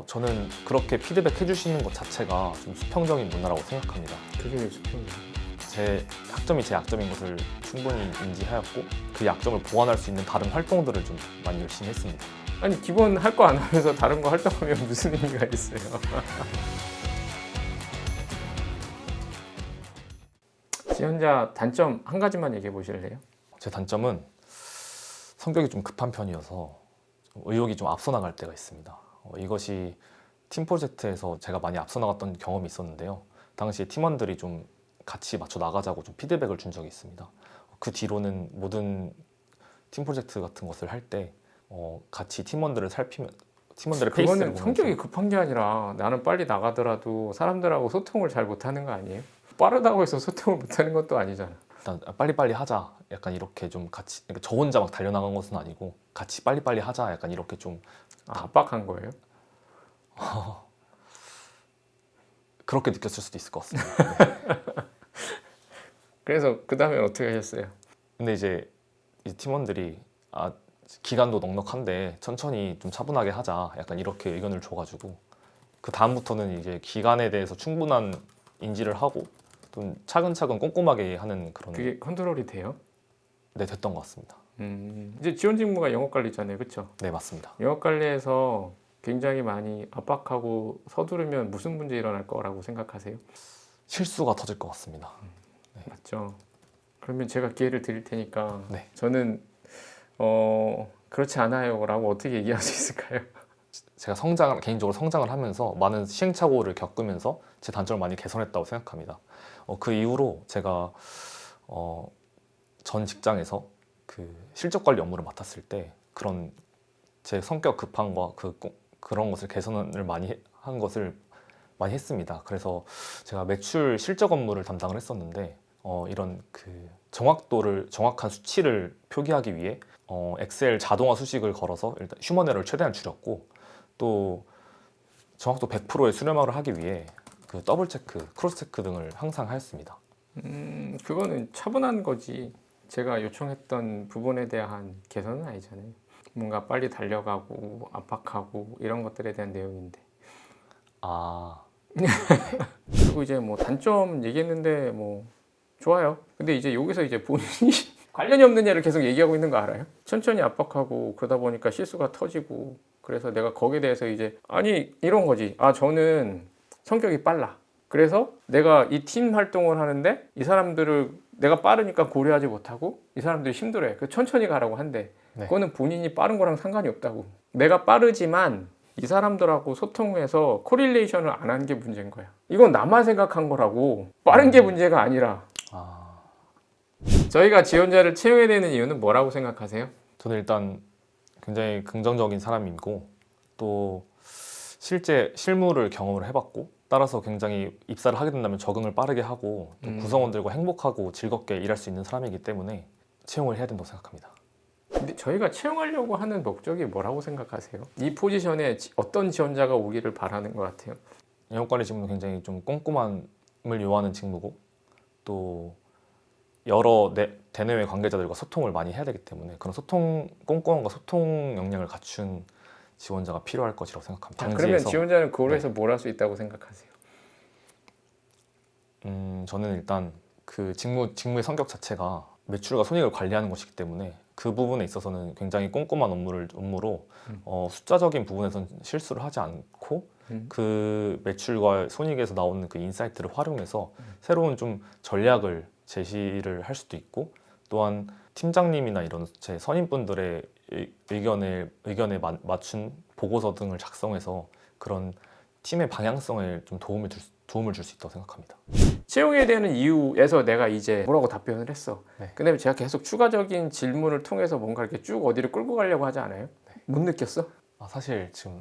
저는 그렇게 피드백 해주시는 것 자체가 좀 수평적인 문화라고 생각합니다. 그게 수평이에요. 제 학점이 제 약점인 것을 충분히 인지하였고 그 약점을 보완할 수 있는 다른 활동들을 좀 많이 열심히 했습니다. 아니 기본 할 거 안 하면서 다른 거 활동하면 무슨 의미가 있어요? 지원자 단점 한 가지만 얘기해 보실래요? 제 단점은 성격이 좀 급한 편이어서 좀 의욕이 좀 앞서 나갈 때가 있습니다. 이것이 팀 프로젝트에서 제가 많이 앞서 나갔던 경험이 있었는데요. 당시 팀원들이 좀 같이 맞춰 나가자고 좀 피드백을 준 적이 있습니다. 그 뒤로는 모든 팀 프로젝트 같은 것을 할 때 같이 팀원들을 살피면 팀원들의 페이스를 그거는 보면서 성격이 급한 게 아니라 나는 빨리 나가더라도 사람들하고 소통을 잘 못하는 거 아니에요? 빠르다고 해서 소통을 못하는 것도 아니잖아. 일단 빨리빨리 하자 약간 이렇게 좀 같이 그러니까 저 혼자 막 달려나간 것은 아니고 같이 빨리빨리 하자 약간 이렇게 좀 압박한 거예요? 그렇게 느꼈을 수도 있을 것 같습니다. 그래서 그 다음에 어떻게 하셨어요? 근데 이제 이 팀원들이 기간도 넉넉한데 천천히 좀 차분하게 하자 약간 이렇게 의견을 줘가지고 그 다음부터는 이제 기간에 대해서 충분한 인지를 하고 좀 차근차근 꼼꼼하게 하는 그런 그게 컨트롤이 돼요? 네 됐던 것 같습니다. 이제 지원 직무가 영업 관리잖아요, 그렇죠? 네 맞습니다. 영업 관리에서 굉장히 많이 압박하고 서두르면 무슨 문제 일어날 거라고 생각하세요? 실수가 터질 것 같습니다. 맞죠? 그러면 제가 기회를 드릴 테니까 네. 저는 그렇지 않아요라고 어떻게 얘기할 수 있을까요? 제가 개인적으로 성장을 하면서 많은 시행착오를 겪으면서 제 단점을 많이 개선했다고 생각합니다. 그 이후로 제가 전 직장에서 그 실적 관리 업무를 맡았을 때 그런 제 성격 급함과 그런 것을 개선을 많이 한 것을 많이 했습니다. 그래서 제가 매출 실적 업무를 담당을 했었는데 이런 그 정확한 수치를 표기하기 위해 엑셀 자동화 수식을 걸어서 일단 휴먼 에러를 최대한 줄였고 또 정확도 100%의 수렴화를 하기 위해 그 더블 체크, 크로스 체크 등을 항상 하였습니다. 그거는 차분한 거지. 제가 요청했던 부분에 대한 개선은 아니잖아요. 뭔가 빨리 달려가고 압박하고 이런 것들에 대한 내용인데. 그리고 이제 뭐 단점 얘기했는데 뭐 좋아요. 근데 이제 여기서 이제 본인이 관련이 없는 일을 계속 얘기하고 있는 거 알아요? 천천히 압박하고 그러다 보니까 실수가 터지고 그래서 내가 거기에 대해서 이제 아니 이런 거지. 저는 성격이 빨라. 그래서 내가 이 팀 활동을 하는데 이 사람들을 내가 빠르니까 고려하지 못하고 이 사람들이 힘들어해. 그 천천히 가라고 한대. 네. 그거는 본인이 빠른 거랑 상관이 없다고. 내가 빠르지만 이 사람들하고 소통해서 코릴레이션을 안 한 게 문제인 거야. 이건 나만 생각한 거라고. 빠른 게 문제가 아니라. 저희가 지원자를 채용해야 되는 이유는 뭐라고 생각하세요? 저는 일단 굉장히 긍정적인 사람이고 또 실제 실무를 경험을 해봤고 따라서 굉장히 입사를 하게 된다면 적응을 빠르게 하고 또 구성원들과 행복하고 즐겁게 일할 수 있는 사람이기 때문에 채용을 해야 된다고 생각합니다. 근데 저희가 채용하려고 하는 목적이 뭐라고 생각하세요? 이 포지션에 어떤 지원자가 오기를 바라는 것 같아요? 영업관리 직무는 굉장히 좀 꼼꼼함을 요하는 직무고 또 여러 대내외 관계자들과 소통을 많이 해야 되기 때문에 그런 꼼꼼함과 소통 역량을 갖춘 지원자가 필요할 것이라고 생각합니다. 그러면 지원자는 그걸로 해서 네. 뭘 할 수 있다고 생각하세요? 저는 일단 그 직무의 성격 자체가 매출과 손익을 관리하는 것이기 때문에 그 부분에 있어서는 굉장히 꼼꼼한 업무로 숫자적인 부분에서는 실수를 하지 않고 그 매출과 손익에서 나오는 그 인사이트를 활용해서 새로운 좀 전략을 제시를 할 수도 있고 또한 팀장님이나 이런 제 선임분들의 의견에 맞춘 보고서 등을 작성해서 그런 팀의 방향성에 좀 도움을 줄 수 있다고 생각합니다. 채용해야 되는 이유에서 내가 이제 뭐라고 답변을 했어. 네. 근데 제가 계속 추가적인 질문을 통해서 뭔가 이렇게 쭉 어디를 끌고 가려고 하지 않아요? 못 느꼈어? 사실 지금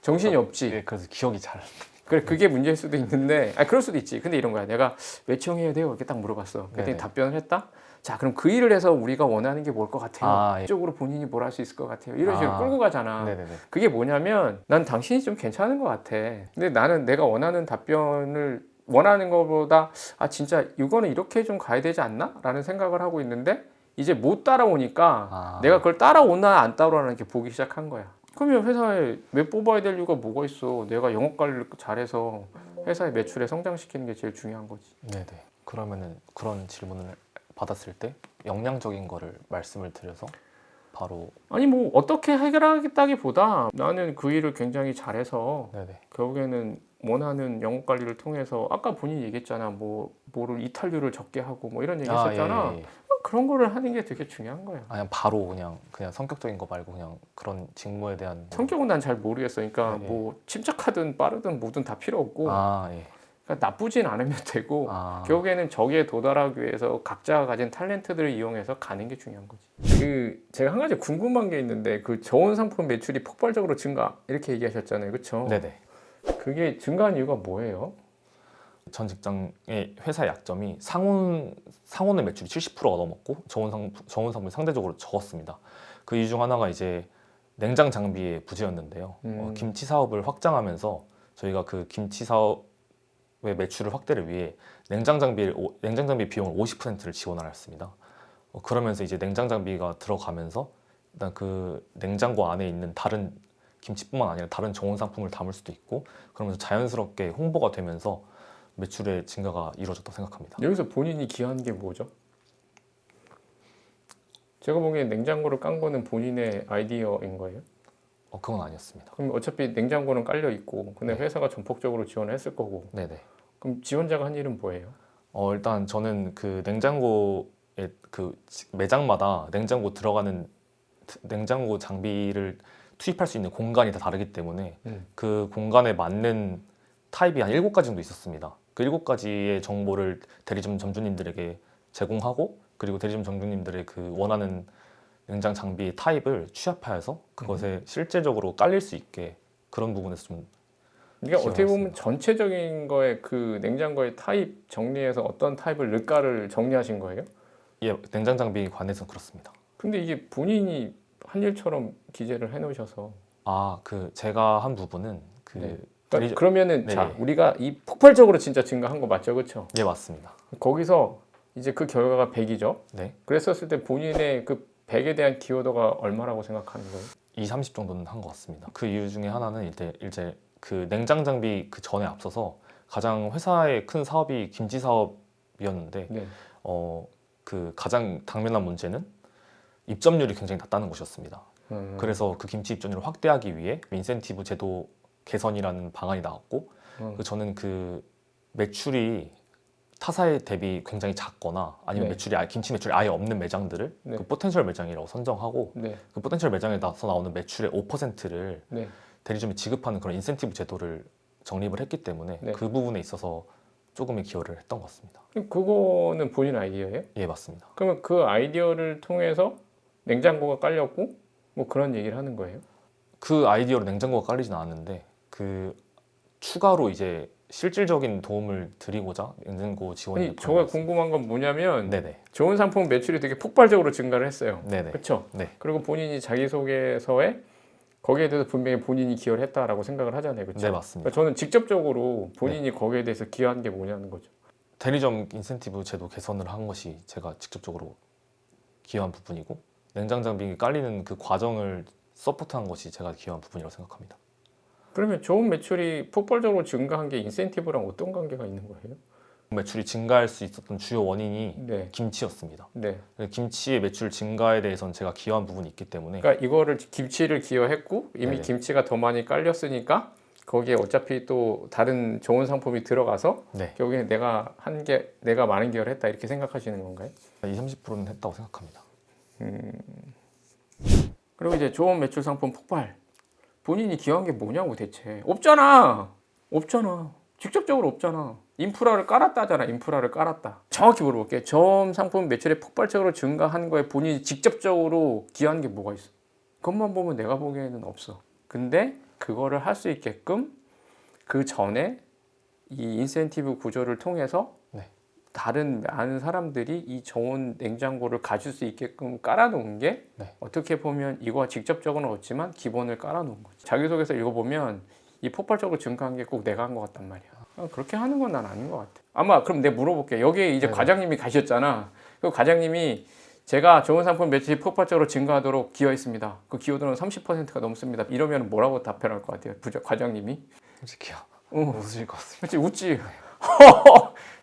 정신이 없지. 네, 그래서 기억이 잘 그래 그게 문제일 수도 있는데 그럴 수도 있지. 근데 이런 거야. 내가 왜 채용해야 돼요? 이렇게 딱 물어봤어. 그랬더니 네네. 답변을 했다. 자 그럼 그 일을 해서 우리가 원하는 게 뭘 것 같아요? 예. 이쪽으로 본인이 뭘 할 수 있을 것 같아요? 이런 식으로 끌고 가잖아. 네네네. 그게 뭐냐면 난 당신이 좀 괜찮은 것 같아. 근데 나는 내가 원하는 답변을 원하는 것보다 진짜 이거는 이렇게 좀 가야 되지 않나? 라는 생각을 하고 있는데 이제 못 따라오니까 내가 그걸 따라오나 안 따라오나 이렇게 보기 시작한 거야. 그러면 회사에 왜 뽑아야 될 이유가 뭐가 있어? 내가 영업 관리를 잘해서 회사의 매출에 성장시키는 게 제일 중요한 거지. 네네. 그러면은 그런 질문을 받았을 때 역량적인 거를 말씀을 드려서 바로 아니 뭐 어떻게 해결하겠다기보다 나는 그 일을 굉장히 잘해서 네네. 결국에는 원하는 영업 관리를 통해서 아까 본인이 얘기했잖아. 뭐를 이탈률을 적게 하고 뭐 이런 얘기 했었잖아. 예, 예. 그런 거를 하는 게 되게 중요한 거야. 그냥 바로 그냥 성격적인 거 말고 그냥 그런 직무에 대한 성격은 난 잘 모르겠어. 그러니까 네. 뭐 침착하든 빠르든 뭐든 다 필요 없고 예. 그러니까 나쁘진 않으면 되고 아. 결국에는 저기에 도달하기 위해서 각자가 가진 탤런트들을 이용해서 가는 게 중요한 거지. 제가 한 가지 궁금한 게 있는데 그 저온 상품 매출이 폭발적으로 증가 이렇게 얘기하셨잖아요. 그렇죠? 네네. 그게 증가한 이유가 뭐예요? 전 직장의 회사 약점이 상온의 매출이 70%가 넘었고 저온 상품이 상대적으로 적었습니다. 그 이유 중 하나가 이제 냉장 장비의 부재였는데요. 김치 사업을 확장하면서 저희가 그 김치 사업의 매출을 확대를 위해 냉장 장비 비용을 50%를 지원하였습니다. 그러면서 이제 냉장 장비가 들어가면서 일단 그 냉장고 안에 있는 다른 김치뿐만 아니라 다른 저온 상품을 담을 수도 있고 그러면서 자연스럽게 홍보가 되면서 매출의 증가가 이루어졌다고 생각합니다. 여기서 본인이 기여한 게 뭐죠? 제가 보기엔 냉장고를 깐 거는 본인의 아이디어인 거예요? 그건 아니었습니다. 그럼 어차피 냉장고는 깔려 있고 근데 네. 회사가 전폭적으로 지원을 했을 거고 네네. 그럼 지원자가 한 일은 뭐예요? 일단 저는 그 냉장고의 그 매장마다 냉장고 들어가는 냉장고 장비를 투입할 수 있는 공간이 다 다르기 때문에 그 공간에 맞는 타입이 한 7가지 정도 있었습니다. 그 7가지의 정보를 대리점 점주님들에게 제공하고 그리고 대리점 점주님들의 그 원하는 냉장 장비 타입을 취합하여서 그것에 실제적으로 깔릴 수 있게 그런 부분에서 좀 그러니까 어떻게 보면 기여했습니다. 전체적인 거에 그 냉장고의 타입 정리해서 어떤 타입을 넣을까를 정리하신 거예요? 예, 냉장 장비 관해서는 그렇습니다. 근데 이게 본인이 한 일처럼 기재를 해놓으셔서 그 제가 한 부분은 네. 대리점- 그러면은 네. 자 우리가 이 폭발적으로 진짜 증가한 거 맞죠, 그렇죠? 예, 맞습니다. 거기서 이제 그 결과가 100이죠. 네, 그랬었을 때 본인의 그 100에 대한 기여도가 얼마라고 생각하는 거예요? 30 정도는 한 것 같습니다. 그 이유 중에 하나는 이제 그 냉장 장비 그 전에 앞서서 가장 회사의 큰 사업이 김치 사업이었는데 네. 그 가장 당면한 문제는 입점률이 굉장히 낮다는 것이었습니다. 음. 그래서 그 김치 입점률을 확대하기 위해 인센티브 제도 개선이라는 방안이 나왔고 저는 그 매출이 타사에 대비 굉장히 작거나 아니면 네. 김치 매출이 아예 없는 매장들을 네. 그 포텐셜 매장이라고 선정하고 네. 그 포텐셜 매장에서 나오는 매출의 5%를 네. 대리점이 지급하는 그런 인센티브 제도를 정립을 했기 때문에 네. 그 부분에 있어서 조금의 기여를 했던 것 같습니다. 그거는 본인 아이디어예요? 예, 맞습니다. 그러면 그 아이디어를 통해서 냉장고가 깔렸고 뭐 그런 얘기를 하는 거예요? 그 아이디어로 냉장고가 깔리진 않았는데 그 추가로 이제 실질적인 도움을 드리고자 냉장고 지원이 아니, 저가 궁금한 건 뭐냐면 네네. 좋은 상품 매출이 되게 폭발적으로 증가를 했어요. 네네. 그렇죠? 네. 그리고 본인이 자기소개서에 거기에 대해서 분명히 본인이 기여를 했다라고 생각을 하잖아요. 그렇죠? 네, 맞습니다. 그러니까 저는 직접적으로 본인이 거기에 대해서 기여한 게 뭐냐는 거죠. 대리점 인센티브 제도 개선을 한 것이 제가 직접적으로 기여한 부분이고 냉장 장비 깔리는 그 과정을 서포트한 것이 제가 기여한 부분이라고 생각합니다. 그러면 좋은 매출이 폭발적으로 증가한 게 인센티브랑 어떤 관계가 있는 거예요? 매출이 증가할 수 있었던 주요 원인이 네. 김치였습니다. 네. 김치의 매출 증가에 대해서는 제가 기여한 부분이 있기 때문에 그러니까 이거를 김치를 기여했고 이미 네네. 김치가 더 많이 깔렸으니까 거기에 어차피 또 다른 좋은 상품이 들어가서 네, 결국에 내가 많은 기여를 했다 이렇게 생각하시는 건가요? 20-30%는 했다고 생각합니다. 그리고 이제 좋은 매출 상품 폭발. 본인이 기여한 게 뭐냐고 대체. 없잖아. 직접적으로 없잖아. 인프라를 깔았다잖아. 인프라를 깔았다. 정확히 물어볼게. 전 상품 매출이 폭발적으로 증가한 거에 본인이 직접적으로 기여한 게 뭐가 있어? 그것만 보면 내가 보기에는 없어. 근데 그거를 할 수 있게끔 그 전에 이 인센티브 구조를 통해서 네. 다른 많은 사람들이 이 저온 냉장고를 가질 수 있게끔 깔아놓은 게 네. 어떻게 보면 이거와 직접적으로는 없지만 기본을 깔아놓은 거지. 자기소개서 읽어보면 이 폭발적으로 증가한 게 꼭 내가 한 것 같단 말이야. 그렇게 하는 건 난 아닌 것 같아. 아마 그럼 내가 물어볼게. 여기에 이제 네네. 과장님이 가셨잖아. 그 과장님이 제가 좋은 상품 매출이 폭발적으로 증가하도록 기여했습니다. 그 기여도는 30%가 넘습니다. 이러면 뭐라고 답변할 것 같아요? 과장님이? 솔직히요. 어, 웃으실 것 같습니다. 그렇지 웃지.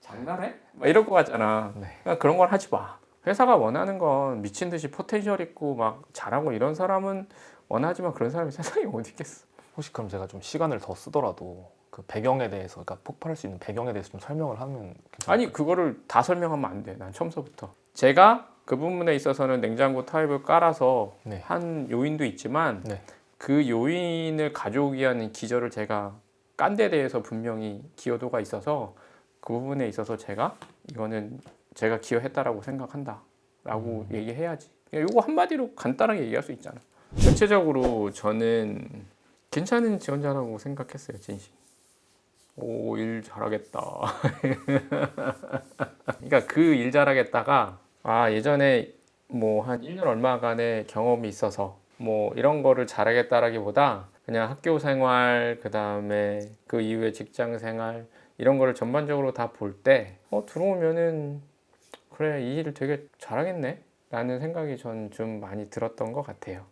장난해? 막 이럴 것 같잖아. 네. 그러니까 그런 걸 하지 마. 회사가 원하는 건 미친 듯이 포텐셜 있고 막 잘하고 이런 사람은 원하지만 그런 사람이 세상에 어디 있겠어. 혹시 그럼 제가 좀 시간을 더 쓰더라도 그 배경에 대해서, 그러니까 폭발할 수 있는 배경에 대해서 좀 설명을 하면 괜찮을까요? 아니 그거를 다 설명하면 안 돼. 난 처음서부터. 제가 그 부분에 있어서는 냉장고 타입을 깔아서 네. 한 요인도 있지만 네. 그 요인을 가져오기 위한 기저를 제가 깐 데 대해서 분명히 기여도가 있어서 그 부분에 있어서 제가 이거는 제가 기여했다라고 생각한다라고 얘기해야지. 그냥 요거 한마디로 간단하게 얘기할 수 있잖아. 전체적으로 저는 괜찮은 지원자라고 생각했어요, 진심. 오, 일 잘하겠다. 그러니까 그 일 잘하겠다가 예전에 뭐 한 1년 얼마간의 경험이 있어서 뭐 이런 거를 잘하겠다라기보다 그냥 학교 생활 그다음에 그 이후에 직장 생활 이런 거를 전반적으로 다 볼 때 들어오면은 그래 이 일을 되게 잘하겠네 라는 생각이 전 좀 많이 들었던 것 같아요.